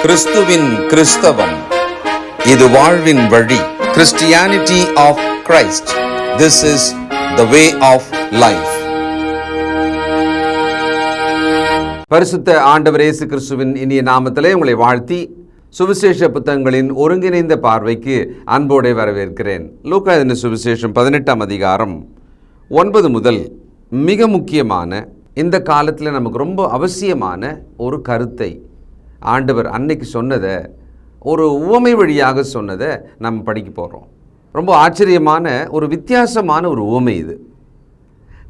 கிறிஸ்துவின் கிறிஸ்தவம், இது வாழ்வின் வழி. Christianity of Christ, this is the way of life. பரிசுத்த ஆண்டவர் இயேசு கிறிஸ்துவின் இனிய நாமத்திலே உங்களை வாழ்த்தி சுவிசேஷ புத்தகங்களின் ஒருங்கிணைந்த பார்வைக்கு அன்போடு வரவேற்கிறேன். லூக்கா எழுதின சுவிசேஷம் 18ஆம் அதிகாரம் 9 முதல் மிக முக்கியமான, இந்த காலத்தில் நமக்கு ரொம்ப அவசியமான ஒரு கருத்தை ஆண்டவர் அன்னைக்கு சொன்னதை, ஒரு உவமை வழியாக சொன்னதை நம்ம படிக்க போகிறோம். ரொம்ப ஆச்சரியமான ஒரு வித்தியாசமான ஒரு உவமை இது.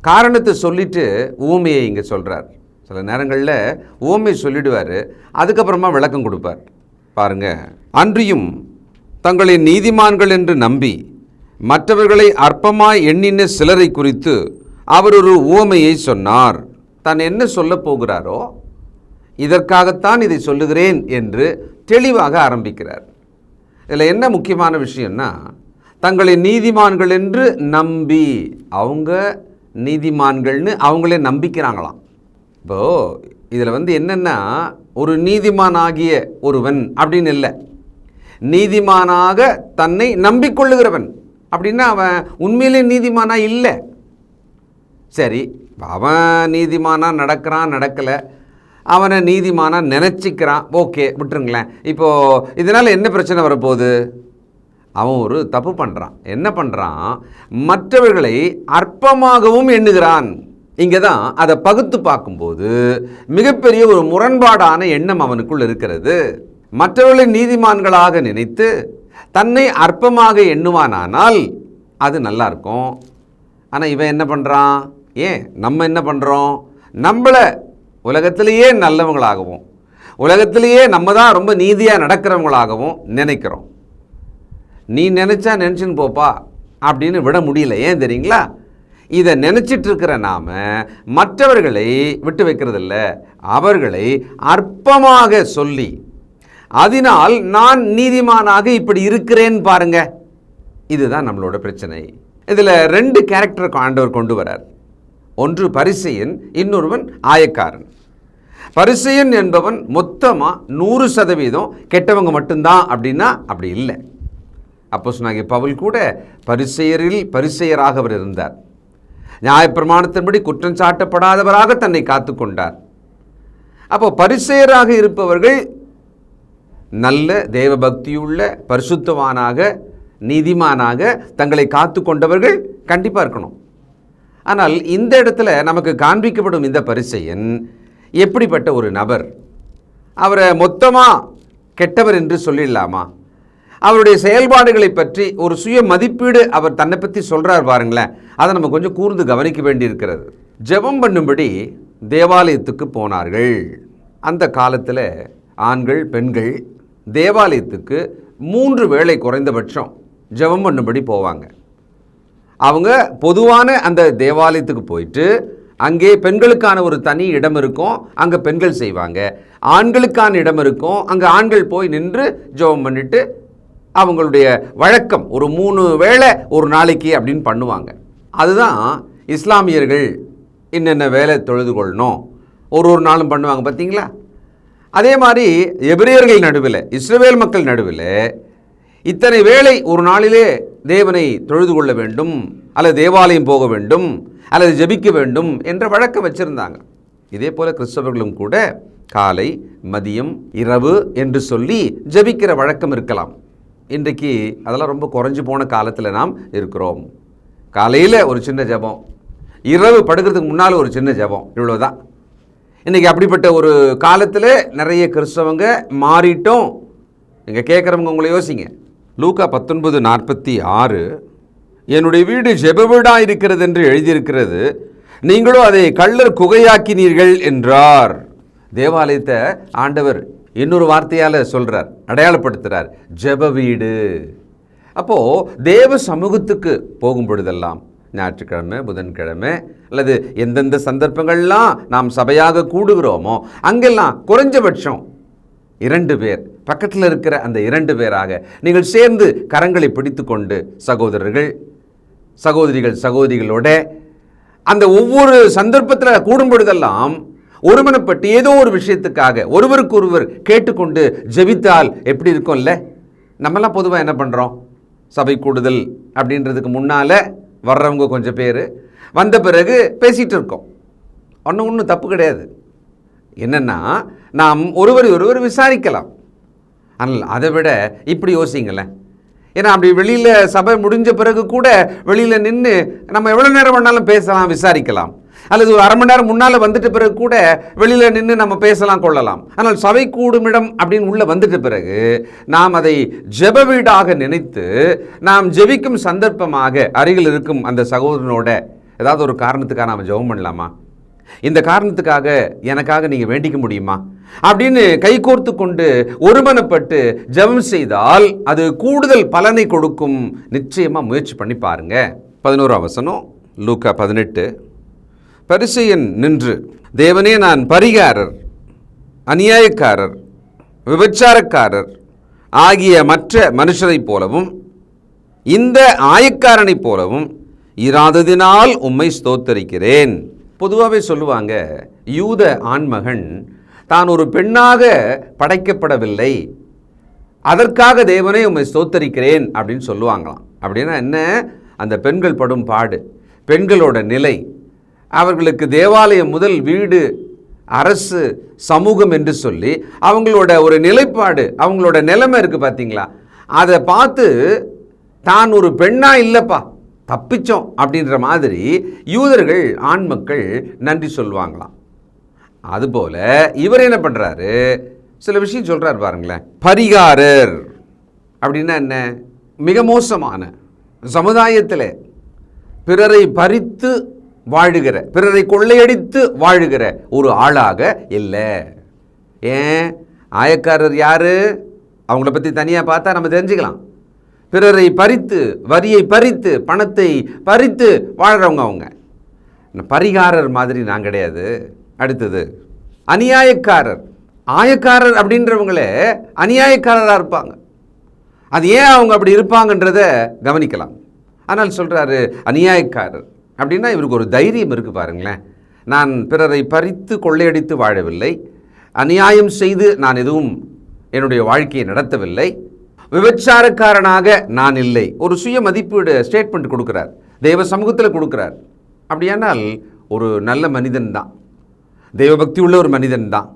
காரணத்தை சொல்லிட்டு உவமையை இங்கே சொல்கிறார். சில நேரங்களில் உவமை சொல்லிடுவார், அதுக்கப்புறமா விளக்கம் கொடுப்பார். பாருங்க, அன்றியும் தங்களை நீதிமான்கள் என்று நம்பி மற்றவர்களை அற்பமாய் எண்ணின சிலரை குறித்து அவர் ஒரு உவமையை சொன்னார். தான் என்ன சொல்ல போகிறாரோ இதற்காகத்தான் இதை சொல்லுகிறேன் என்று தெளிவாக ஆரம்பிக்கிறார். இதில் என்ன முக்கியமான விஷயம்னா, தங்களை நீதிமான்கள் என்று நம்பி, அவங்க நீதிமான்கள்னு அவங்களே நம்பிக்கிறாங்களாம். இப்போது இதில் என்னென்னா, ஒரு நீதிமானாகிய ஒருவன் அப்படின்னு இல்லை, நீதிமானாக தன்னை நம்பிக்கொள்ளுகிறவன் அப்படின்னா அவன் உண்மையிலே நீதிமானா இல்லை. சரி, அவன் நீதிமானா நடக்கிறான் நடக்கலை, அவனை நீதிமானா நினச்சிக்கிறான், ஓகே விட்டுருங்களேன். இப்போது இதனால் என்ன பிரச்சனை வரப்போகுது? அவன் ஒரு தப்பு பண்ணுறான். என்ன பண்ணுறான்? மற்றவர்களை அற்பமாகவும் எண்ணுகிறான். இங்கே தான் அதை பகுத்து பார்க்கும்போது மிகப்பெரிய ஒரு முரண்பாடான எண்ணம் அவனுக்குள் இருக்கிறது. மற்றவர்களை நீதிமான்களாக நினைத்து தன்னை அற்பமாக எண்ணுவானானால் அது நல்லா இருக்கும். ஆனால் இவன் என்ன பண்ணுறான்? ஏன் நம்ம என்ன பண்ணுறோம்? நம்மளை உலகத்திலேயே நல்லவங்களாகவும், உலகத்திலேயே நம்ம தான் ரொம்ப நீதியாக நடக்கிறவங்களாகவும் நினைக்கிறோம். நீ நினச்சா நினச்சின்னு போப்பா அப்படின்னு விட முடியல. ஏன் தெரியுங்களா? இதை நினச்சிட்ருக்கிற நாம் மற்றவர்களை விட்டு வைக்கிறதில்ல, அவர்களை அற்பமாக சொல்லி அதனால் நான் நீதிமானாக இப்படி இருக்கிறேன் பாருங்க. இதுதான் நம்மளோட பிரச்சனை. இதில் 2 கேரக்டர் ஆண்டவர் கொண்டு வரார். ஒன்று பரிசேயன், இன்னொருவன் ஆயக்காரன். பரிசேயன் என்பவன் மொத்தமாக 100% கெட்டவங்க மட்டும்தான் அப்படின்னா அப்படி இல்லை. அப்போஸ்தலனாகிய பவுல் கூட பரிசேயரில் பரிசேயராக அவர் இருந்தார். நியாயப்பிரமாணத்தின்படி குற்றம் சாட்டப்படாதவராக தன்னை காத்து கொண்டார். அப்போ பரிசேயராக இருப்பவர்கள் நல்ல தேவபக்தியுள்ள பரிசுத்தவானாக நீதிமானாக தங்களை காத்து கொண்டவர்கள் கண்டிப்பாக இருக்கணும். ஆனால் இந்த இடத்துல நமக்கு காண்பிக்கப்படும் இந்த பரிசேயன் எப்படிப்பட்ட ஒரு நபர்? அவரை மொத்தமாக கெட்டவர் என்று சொல்லிடலாமா? அவருடைய செயல்பாடுகளை பற்றி ஒரு சுய மதிப்பீடு அவர் தன்னை பற்றி சொல்கிறார் பாருங்களேன். அதை நம்ம கொஞ்சம் கூர்ந்து கவனிக்க வேண்டியிருக்கிறது. ஜெபம் பண்ணும்படி தேவாலயத்துக்கு போனார்கள். அந்த காலத்தில் ஆண்கள் பெண்கள் தேவாலயத்துக்கு 3 வேளை குறைந்தபட்சம் ஜெபம் பண்ணும்படி போவாங்க. அவங்க பொதுவான அந்த தேவாலயத்துக்கு போயிட்டு அங்கே பெண்களுக்கான ஒரு தனி இடம் இருக்கும், அங்கே பெண்கள் செய்வாங்க. ஆண்களுக்கான இடம் இருக்கும், அங்கே ஆண்கள் போய் நின்று ஜெபம் பண்ணிட்டு அவங்களுடைய வழக்கம் ஒரு 3 வேளை ஒரு நாளைக்கு அப்படின்னு பண்ணுவாங்க. அதுதான் இஸ்லாமியர்கள் என்னென்ன வேலை தொழுது கொள்ளணும் ஒரு நாளும் பண்ணுவாங்க பார்த்தீங்களா? அதே மாதிரி எபிரேயர்கள் நடுவில், இஸ்ரவேல் மக்கள் நடுவில் இத்தனை வேளை ஒரு நாளிலே தேவனை தொழுது கொள்ள வேண்டும், அல்லது தேவாலயம் போக வேண்டும், அல்லது ஜெபிக்க வேண்டும் என்ற வழக்கம் வச்சுருந்தாங்க. இதே போல் கிறிஸ்தவர்களும் கூட காலை மதியம் இரவு என்று சொல்லி ஜெபிக்கிற வழக்கம் இருக்கலாம். இன்றைக்கு அதெல்லாம் ரொம்ப குறைஞ்சி போன காலத்தில் நாம் இருக்கிறோம். காலையில் ஒரு சின்ன ஜெபம், இரவு படுக்கிறதுக்கு முன்னால் ஒரு சின்ன ஜெபம், இவ்வளோதான். இன்றைக்கி அப்படிப்பட்ட ஒரு காலத்தில் நிறைய கிறிஸ்தவங்க மாறிட்டோம். நீங்கள் கேட்குறவங்க உங்களை யோசிங்க. லூக்கா 19:46, என்னுடைய வீடு ஜெப வீடாக இருக்கிறது என்று எழுதியிருக்கிறது, நீங்களோ அதை கள்ளர் குகையாக்கினீர்கள் என்றார். தேவாலயத்தை ஆண்டவர் இன்னொரு வார்த்தையால் சொல்கிறார், அடையாளப்படுத்துகிறார், ஜெப வீடு. அப்போது தேவ சமூகத்துக்கு போகும் பொழுதெல்லாம், ஞாயிற்றுக்கிழமை புதன்கிழமை அல்லது எந்தெந்த சந்தர்ப்பங்கள்லாம் நாம் சபையாக கூடுகிறோமோ அங்கெல்லாம் குறைஞ்சபட்சம் 2 பேர், பக்கத்தில் இருக்கிற அந்த 2 பேராக நீங்கள் சேர்ந்து கரங்களை பிடித்து கொண்டு சகோதரர்கள் சகோதரிகளோட அந்த ஒவ்வொரு சந்தர்ப்பத்தில் கூடும் பொழுதெல்லாம் ஒருமனப்பட்டு ஏதோ ஒரு விஷயத்துக்காக ஒருவருக்கு ஒருவர் கேட்டுக்கொண்டு ஜெபித்தால் எப்படி இருக்கும்ல? நம்மலாம் பொதுவாக என்ன பண்ணுறோம்? சபை கூடுதல் அப்படின்றதுக்கு முன்னால் வர்றவங்க கொஞ்சம் பேர் வந்த பிறகு பேசிகிட்டு இருக்கோம். ஒன்றும் தப்பு கிடையாது. என்னென்னா, நாம் ஒருவர் விசாரிக்கலாம். ஆனால் அதை விட இப்படி யோசிங்களேன். ஏன்னா அப்படி வெளியில் சபை முடிஞ்ச பிறகு கூட வெளியில் நின்று நம்ம எவ்வளோ நேரம் வேணாலும் பேசலாம், விசாரிக்கலாம். அல்லது ஒரு அரை மணி நேரம் முன்னால் வந்துட்ட பிறகு கூட வெளியில் நின்று நம்ம பேசலாம், கொள்ளலாம். ஆனால் சபை கூடுமிடம் அப்படின்னு உள்ளே வந்துட்ட பிறகு நாம் அதை ஜெப வீடாக நினைத்து நாம் ஜெபிக்கும் சந்தர்ப்பமாக அருகில் இருக்கும் அந்த சகோதரனோட ஏதாவது ஒரு காரணத்துக்காக நாம் ஜெபம் பண்ணலாமா? இந்த காரணத்துக்காக எனக்காக நீங்கள் வேண்டிக்க முடியுமா அப்படின்னு கைகோர்த்து கொண்டு ஒருமனப்பட்டு ஜெபம் செய்தால் அது கூடுதல் பலனை கொடுக்கும். நிச்சயமாக முயற்சி பண்ணி பாருங்க. 11ஆம் வசனம், லூக்கா 18. பரிசேயன் நின்று, தேவனே, நான் பரிகாரர், அநியாயக்காரர், விபச்சாரக்காரர் ஆகிய மற்ற மனுஷரைப் போலவும் இந்த ஆயக்காரனைப் போலவும் இராததினால் உம்மை ஸ்தோத்தரிக்கிறேன். பொதுவாகவே சொல்லுவாங்க, யூத ஆண்மகன் தான் ஒரு பெண்ணாக படைக்கப்படவில்லை, அதற்காக தேவனே உம்மை ஸ்தோத்தரிக்கிறேன் அப்படின்னு சொல்லுவாங்களாம். அப்படின்னா என்ன? அந்த பெண்கள் படும் பாடு, பெண்களோட நிலை, அவர்களுக்கு தேவாலயம் முதல் வீடு, அரசு, சமூகம் என்று சொல்லி அவங்களோட ஒரு நிலைப்பாடு, அவங்களோட நிலைமை இருக்குது பார்த்தீங்களா? அதை பார்த்து தான் ஒரு பெண்ணா இல்லைப்பா, தப்பிச்சோம் அப்படின்ற மாதிரி யூதர்கள் ஆண் மக்கள் நன்றி சொல்லுவாங்களாம். அதுபோல இவர் என்ன பண்ணுறாரு? சில விஷயம் சொல்கிறார் பாருங்களேன். பரிகாரர் அப்படின்னா என்ன? மிக மோசமான சமுதாயத்தில் பிறரை பறித்து வாழுகிற, பிறரை கொள்ளையடித்து வாழுகிற ஒரு ஆளாக இல்லை. ஏன்? ஆயக்காரர் யாரு? அவங்கள பற்றி தனியாக பார்த்தா நம்ம தெரிஞ்சுக்கலாம். பிறரை பறித்து, வரியை பறித்து, பணத்தை பறித்து வாழ்கிறவங்க அவங்க. பரிகாரர் மாதிரி நான் கிடையாது. அடுத்தது அநியாயக்காரர். ஆயக்காரர் அப்படின்றவங்களே அநியாயக்காரராக இருப்பாங்க. அது ஏன் அவங்க அப்படி இருப்பாங்கன்றத கவனிக்கலாம். ஆனால் சொல்கிறாரு அநியாயக்காரர் அப்படின்னா இவருக்கு ஒரு தைரியம் இருக்குது பாருங்களேன். நான் பிறரை பறித்து கொள்ளையடித்து வாழவில்லை, அநியாயம் செய்து நான் எதுவும் என்னுடைய வாழ்க்கையை நடத்தவில்லை, விபச்சாரக்காரனாக நான் இல்லை. ஒரு சுய மதிப்பீடு ஸ்டேட்மெண்ட் கொடுக்குறார், தெய்வ சமூகத்தில் கொடுக்குறார். அப்படியானால் ஒரு நல்ல மனிதன் தான், தெய்வபக்தி உள்ள ஒரு மனிதன் தான்,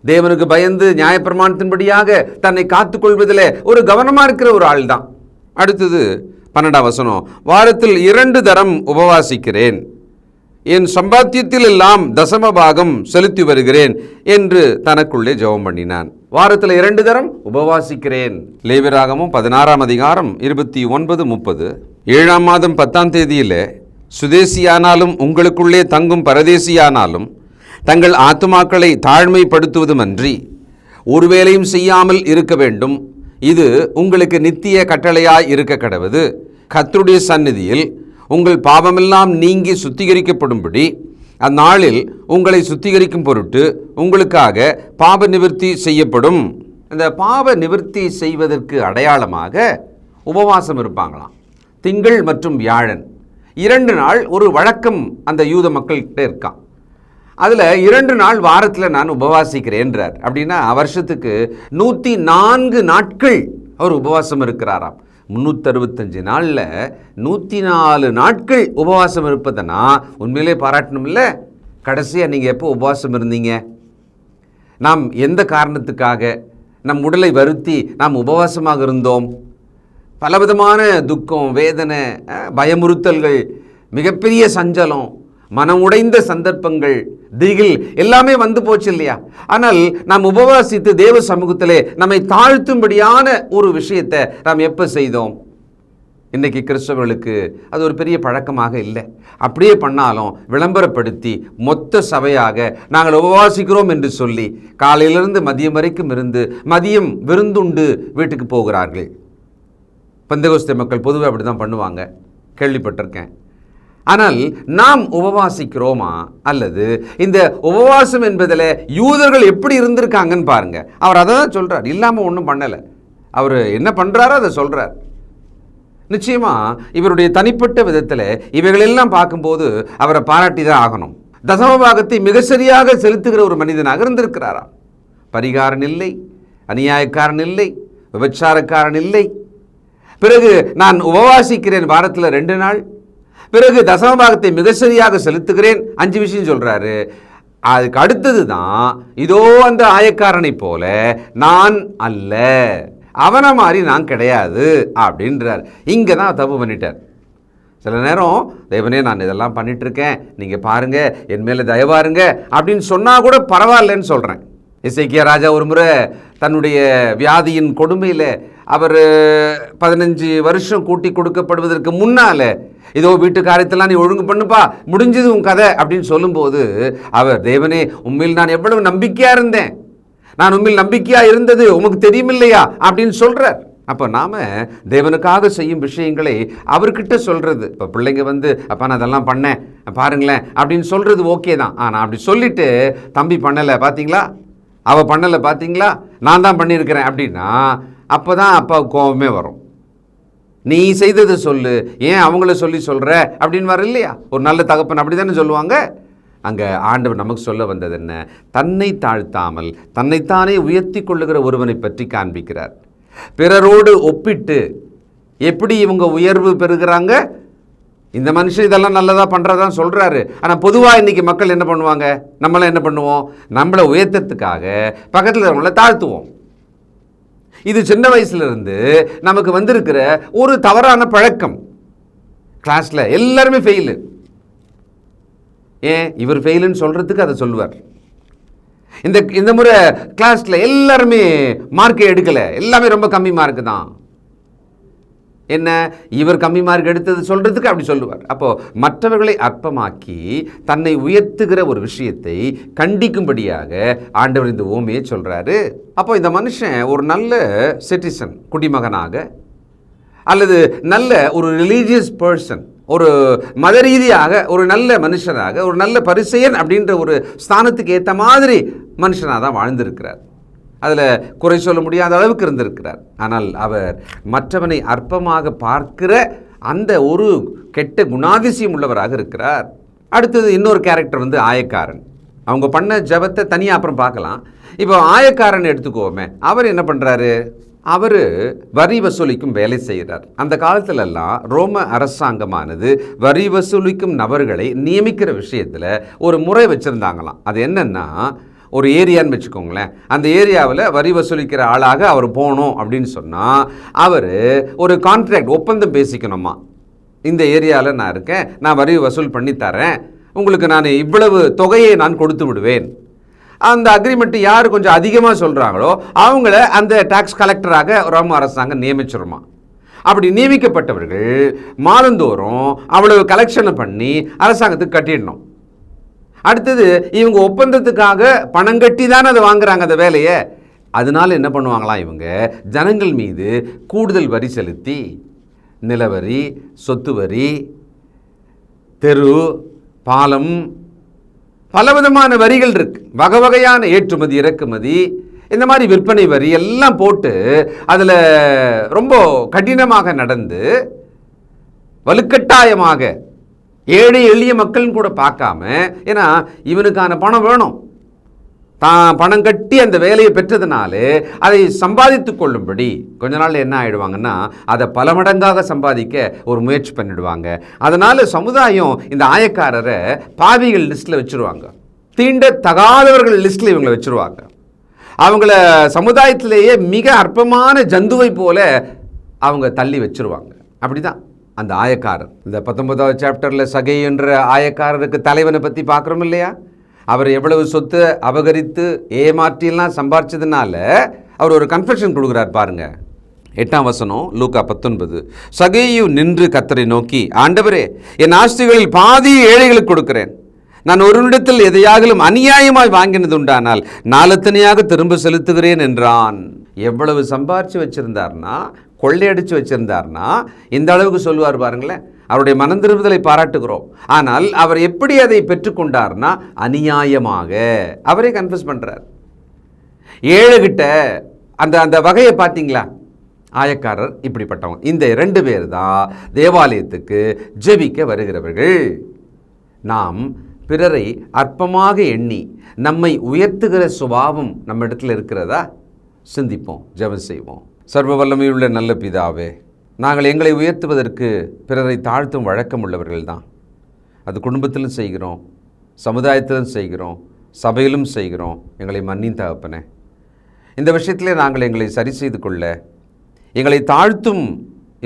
தேவனுக்கு பயந்து நியாயப்பிரமாணத்தின்படியாக தன்னை காத்துக்கொள்வதில் ஒரு கவனமாக இருக்கிற ஒரு ஆள் தான். அடுத்தது 12ஆம் வசனம், வாரத்தில் 2 தரம் உபவாசிக்கிறேன், என் சம்பாத்தியத்தில் எல்லாம் தசம பாகம் செலுத்தி வருகிறேன் என்று தனக்குள்ளே ஜெபம் பண்ணினான். வாரத்தில் 2 தரம் உபவாசிக்கிறேன். லேவியராகமம் 16ஆம் அதிகாரம் 29-30. 7ஆம் மாதம் 10ஆம் தேதியில் சுதேசியானாலும் உங்களுக்குள்ளே தங்கும் பரதேசியானாலும் தங்கள் ஆத்துமாக்களை தாழ்மைப்படுத்துவதுமன்றி ஒரு வேலையும் செய்யாமல் இருக்க வேண்டும். இது உங்களுக்கு நித்திய கட்டளையாய் இருக்க கடவது. கர்த்தருடைய சந்நிதியில் உங்கள் பாவமெல்லாம் நீங்கி சுத்திகரிக்கப்படும்படி அந்நாளில் உங்களை சுத்திகரிக்கும் பொருட்டு உங்களுக்காக பாவ நிவர்த்தி செய்யப்படும். இந்த பாவ நிவர்த்தி செய்வதற்கு அடையாளமாக உபவாசம் இருப்பாங்களாம். திங்கள் மற்றும் வியாழன் 2 நாள் ஒரு வழக்கம் அந்த யூத மக்கள்கிட்ட இருக்கான். அதில் 2 நாள் வாரத்தில் நான் உபவாசிக்கிறேன்றார். அப்படின்னா வருஷத்துக்கு 104 நாட்கள் அவர் உபவாசம் இருக்கிறாராம். 365 நாளில் 104 நாட்கள் உபவாசம் இருப்பதுன்னா உண்மையிலே பாராட்டணும் இல்லை? கடைசியாக நீங்கள் எப்போ உபவாசம் இருந்தீங்க? நாம் எந்த காரணத்துக்காக நம் உடலை வருத்தி நாம் உபவாசமாக இருந்தோம்? பலவிதமான துக்கம், வேதனை, பயமுறுத்தல்கள், மிகப்பெரிய சஞ்சலம், மனம் உடைந்த சந்தர்ப்பங்கள், திகில் எல்லாமே வந்து போச்சு இல்லையா? ஆனால் நாம் உபவாசித்து தேவ சமூகத்திலே நம்மை தாழ்த்தும்படியான ஒரு விஷயத்தை நாம் எப்போ செய்தோம்? இன்றைக்கி கிறிஸ்தவர்களுக்கு அது ஒரு பெரிய பழக்கமாக இல்லை. அப்படியே பண்ணாலும் விளம்பரப்படுத்தி மொத்த சபையாக நாங்கள் உபவாசிக்கிறோம் என்று சொல்லி காலையிலிருந்து மதியம் வரைக்கும் இருந்து மதியம் விருந்துண்டு வீட்டுக்கு போகிறார்கள். பெந்தெகோஸ்தே மக்கள் பொதுவாக அப்படி தான் பண்ணுவாங்க, கேள்விப்பட்டிருக்கேன். ஆனால் நாம் உபவாசிக்கிறோமா? அல்லது இந்த உபவாசம் என்பதில் யூதர்கள் எப்படி இருந்திருக்காங்கன்னு பாருங்க. அவர் அதை தான் சொல்கிறார், இல்லாமல் ஒன்றும் பண்ணலை. அவர் என்ன பண்ணுறாரோ அதை சொல்கிறார். நிச்சயமாக இவருடைய தனிப்பட்ட விதத்தில் இவைகளெல்லாம் பார்க்கும்போது அவரை பாராட்டி தான் ஆகணும். தசமபாகத்தை மிக சரியாக செலுத்துகிற ஒரு மனிதனாக இருந்திருக்கிறாராம். பரிகாரன் இல்லை, அநியாயக்காரன் இல்லை, விபச்சாரக்காரன் இல்லை. பிறகு நான் உபவாசிக்கிறேன் வாரத்தில் 2 நாள். பிறகு தசமபாகத்தை மிக சரியாக செலுத்துகிறேன். 5 விஷயம் சொல்றாரு. அதுக்கு அடுத்தது தான் இதோ அந்த ஆயக்காரனை போல நான் அல்ல, அவனை மாதிரி நான் கிடையாது அப்படின்றார். இங்கே தான் தப்பு பண்ணிட்டார். சில நேரம் தேவனே நான் இதெல்லாம் பண்ணிட்டு இருக்கேன், நீங்கள் பாருங்க, என் மேலே தயவாருங்க அப்படின்னு சொன்னால் கூட பரவாயில்லன்னு சொல்கிறேன். எசேக்கியா ராஜா ஒரு முறை தன்னுடைய வியாதியின் கொடுமையில் அவர் 15 வருஷம் கூட்டி கொடுக்கப்படுவதற்கு முன்னால் இதோ வீட்டு காரியத்தெல்லாம் நீ ஒழுங்கு பண்ணுப்பா, முடிஞ்சது உன் கதை அப்படின்னு சொல்லும்போது அவர், தேவனே உண்மையில் நான் எவ்வளவு நம்பிக்கையாக இருந்தேன், நான் உண்மையில் நம்பிக்கையாக இருந்தது உமக்கு தெரியுமில்லையா அப்படின்னு சொல்கிறார். அப்போ நாம் தேவனுக்காக செய்யும் விஷயங்களை அவர்கிட்ட சொல்கிறது. இப்போ பிள்ளைங்க வந்து அப்பா நான் அதெல்லாம் பண்ணேன் பாருங்களேன் அப்படின்னு சொல்கிறது ஓகே தான். ஆனால் அப்படி சொல்லிவிட்டு தம்பி பண்ணலை பார்த்தீங்களா, அவள் பண்ணலை பார்த்தீங்களா, நான் தான் பண்ணியிருக்கிறேன் அப்படின்னா அப்போ தான் அப்பாவுக்கு கோபமே வரும். நீ செய்ததை சொல்லு, ஏன் அவங்கள சொல்லி சொல்கிற அப்படின்னு வர இல்லையா? ஒரு நல்ல தகப்பன் அப்படி தானே சொல்லுவாங்க. அங்கே ஆண்டவர் நமக்கு சொல்ல வந்தது என்ன? தன்னை தாழ்த்தாமல் தன்னைத்தானே உயர்த்தி கொள்ளுகிற ஒருவனை பற்றி காண்பிக்கிறார். பிறரோடு ஒப்பிட்டு எப்படி இவங்க உயர்வு பெறுகிறாங்க, இந்த மனுஷன் இதெல்லாம் நல்லதாக பண்ணுறதான் சொல்கிறாரு. ஆனால் பொதுவாக இன்றைக்கி மக்கள் என்ன பண்ணுவாங்க, நம்மளாம் என்ன பண்ணுவோம், நம்மளை உயர்த்தத்துக்காக பக்கத்தில் இருக்கிறவங்கள தாழ்த்துவோம். இது சின்ன வயசுலேருந்து நமக்கு வந்திருக்கிற ஒரு தவறான பழக்கம். கிளாஸில் எல்லாருமே ஃபெயிலு, ஏன் இவர் ஃபெயிலுன்னு சொல்கிறதுக்கு அதை சொல்லுவார். இந்த முறை கிளாஸில் எல்லாருமே மார்க்கை எடுக்கலை, எல்லாமே ரொம்ப கம்மி மார்க்கு தான், என்ன இவர் கம்மி மார்க் எடுத்தது சொல்கிறதுக்கு அப்படி சொல்லுவார். அப்போது மற்றவர்களை அற்பமாக்கி தன்னை உயர்த்துகிற ஒரு விஷயத்தை கண்டிக்கும்படியாக ஆண்டவர் இந்த ஓமையை சொல்கிறாரு. அப்போ இந்த மனுஷன் ஒரு நல்ல சிட்டிசன், குடிமகனாக, அல்லது நல்ல ஒரு ரிலீஜியஸ் பர்சன், ஒரு மத ரீதியாக ஒரு நல்ல மனுஷனாக, ஒரு நல்ல பரிசெயன் அப்படின்ற ஒரு ஸ்தானத்துக்கு ஏற்ற மாதிரி மனுஷனாக தான் வாழ்ந்திருக்கிறார். அதில் குறை சொல்ல முடியாத அளவுக்கு இருந்திருக்கிறார். ஆனால் அவர் மற்றவனை அற்பமாக பார்க்கிற அந்த ஒரு கெட்ட குணாதிசயம் உள்ளவராக இருக்கிறார். அடுத்தது இன்னொரு கேரக்டர் வந்து ஆயக்காரன். அவங்க பண்ண ஜபத்தை தனியாக அப்புறம் பார்க்கலாம். இப்போ ஆயக்காரன் எடுத்துக்கோமே, அவர் என்ன பண்ணுறாரு, அவர் வரி வசூலிக்கும் வேலை செய்கிறார். அந்த காலத்திலெல்லாம் ரோம அரசாங்கமானது வரி வசூலிக்கும் நபர்களை நியமிக்கிற விஷயத்தில் ஒரு முறை வச்சுருந்தாங்களாம். அது என்னென்னா, ஒரு ஏரியான்னு வச்சுக்கோங்களேன், அந்த ஏரியாவில் வரி வசூலிக்கிற ஆளாக அவர் போகணும் அப்படின்னு சொன்னால் அவர் ஒரு கான்ட்ராக்ட், ஒப்பந்தம் பேசிக்கணுமா. இந்த ஏரியாவில் நான் இருக்கேன், நான் வரி வசூல் பண்ணி தரேன், உங்களுக்கு நான் இவ்வளவு தொகையை நான் கொடுத்து விடுவேன். அந்த அக்ரிமெண்ட்டு யார் கொஞ்சம் அதிகமாக சொல்கிறாங்களோ அவங்கள அந்த டாக்ஸ் கலெக்டராக ரோம அரசாங்கம் நியமிச்சிருமா. அப்படி நியமிக்கப்பட்டவர்கள் மாதந்தோறும் அவ்வளவு கலெக்ஷனை பண்ணி அரசாங்கத்துக்கு கட்டிடணும். அடுத்தது இவங்க ஒப்பந்தத்துக்காக பணம் கட்டி தானே அதை வாங்குறாங்க அந்த வேலையை. அதனால என்ன பண்ணுவாங்களாம், இவங்க ஜனங்கள் மீது கூடுதல் வரி செலுத்தி, நிலவரி, சொத்து வரி, தெரு, பாலம், பலவிதமான வரிகள் இருக்கு, வகை வகையான ஏற்றுமதி இறக்குமதி, இந்த மாதிரி விற்பனை வரி எல்லாம் போட்டு அதில் ரொம்ப கடினமாக நடந்து வலுக்கட்டாயமாக ஏழை எளிய மக்கள்னு கூட பார்க்காம, ஏன்னா இவனுக்கான பணம் வேணும், தான் பணம் கட்டி அந்த வேலையை பெற்றதுனாலே அதை சம்பாதித்து கொள்ளும்படி கொஞ்ச நாள் என்ன ஆகிடுவாங்கன்னா அதை பல மடங்காக சம்பாதிக்க ஒரு முயற்சி பண்ணிடுவாங்க. அதனால் சமுதாயம் இந்த ஆயக்காரரை பாவிகள் லிஸ்ட்டில் வச்சுருவாங்க, தீண்ட தகாதவர்கள் லிஸ்ட்டில் இவங்களை வச்சுருவாங்க. அவங்கள சமுதாயத்திலேயே மிக அற்பமான ஜந்துவை போல அவங்க தள்ளி வச்சுருவாங்க. அப்படி தான் அந்த ஆயக்காரர். இந்த 19வது சாப்டரில் சகை என்ற ஆயக்காரருக்கு தலைவனை பற்றி பார்க்குறோம் இல்லையா? அவர் எவ்வளவு சொத்து அபகரித்து ஏமாற்றிலாம் சம்பாரிச்சதுனால அவர் ஒரு கன்ஃபெஷன் கொடுக்குறார் பாருங்க. 8ஆம் வசனம், லூக்கா 19. சகேயு நின்று கர்த்தரை நோக்கி, ஆண்டவரே, என் ஆஸ்திகளில் பாதி ஏழைகளுக்கு கொடுக்கிறேன், நான் ஒருவனிடத்தில் எதையாகிலும் அநியாயமாய் வாங்கினது உண்டானால் நாலத்தனையாக திரும்ப செலுத்துகிறேன் என்றான். எவ்வளவு சம்பாரித்து வச்சுருந்தார்னா, கொள்ளையடிச்சு வச்சுருந்தார்னா இந்த அளவுக்கு சொல்லுவார் பாருங்களேன். அவருடைய மனந்திரும்புதலை பாராட்டுகிறோம். ஆனால் அவர் எப்படி அதை பெற்றுக்கொண்டார்னா அநியாயமாக. அவரே கன்ஃபஸ் பண்ணுறார். ஏழைகிட்ட அந்த அந்த வகையை பார்த்தீங்களா? ஆயக்காரர் இப்படிப்பட்டவங்க. இந்த 2 பேர் தான் தேவாலயத்துக்கு ஜெபிக்க வருகிறவர்கள். நாம் பிறரை அற்பமாக எண்ணி நம்மை உயர்த்துகிற சுபாவம் நம்ம இடத்துல இருக்கிறதா? சிந்திப்போம், ஜெபம் செய்வோம். சர்வ வல்லமையுள்ள நல்ல பிதாவே, நாங்கள் எங்களை உயர்த்துவதற்கு பிறரை தாழ்த்தும் வழக்கம் உள்ளவர்கள் தான். அது குடும்பத்திலும் செய்கிறோம், சமுதாயத்திலும் செய்கிறோம், சபையிலும் செய்கிறோம். எங்களை மன்னின் தகப்பனே. இந்த விஷயத்திலே நாங்கள் எங்களை சரி செய்து கொள்ள எங்களை தாழ்த்தும்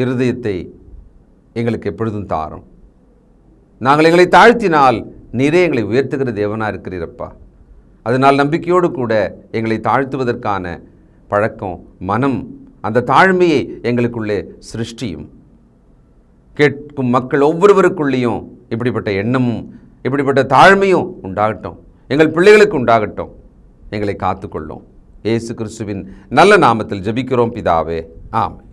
இருதயத்தை எங்களுக்கு எப்பொழுதும் தாரும். நாங்கள் எங்களை தாழ்த்தினால் நீரே எங்களை உயர்த்துகிற தேவனாக இருக்கிறீரப்பா. அதனால் நம்பிக்கையோடு கூட எங்களை தாழ்த்துவதற்கான பழக்கம், மனம், அந்த தாழ்மையை எங்களுக்குள்ளே சிருஷ்டியும். கேட்கும் மக்கள் ஒவ்வொருவருக்குள்ளேயும் இப்படிப்பட்ட எண்ணமும் இப்படிப்பட்ட தாழ்மையும் உண்டாகட்டும். எங்கள் பிள்ளைகளுக்கு உண்டாகட்டும். எங்களை காத்துக்கொள்ளும். இயேசு கிறிஸ்துவின் நல்ல நாமத்தில் ஜெபிக்கிறோம் பிதாவே. ஆமென்.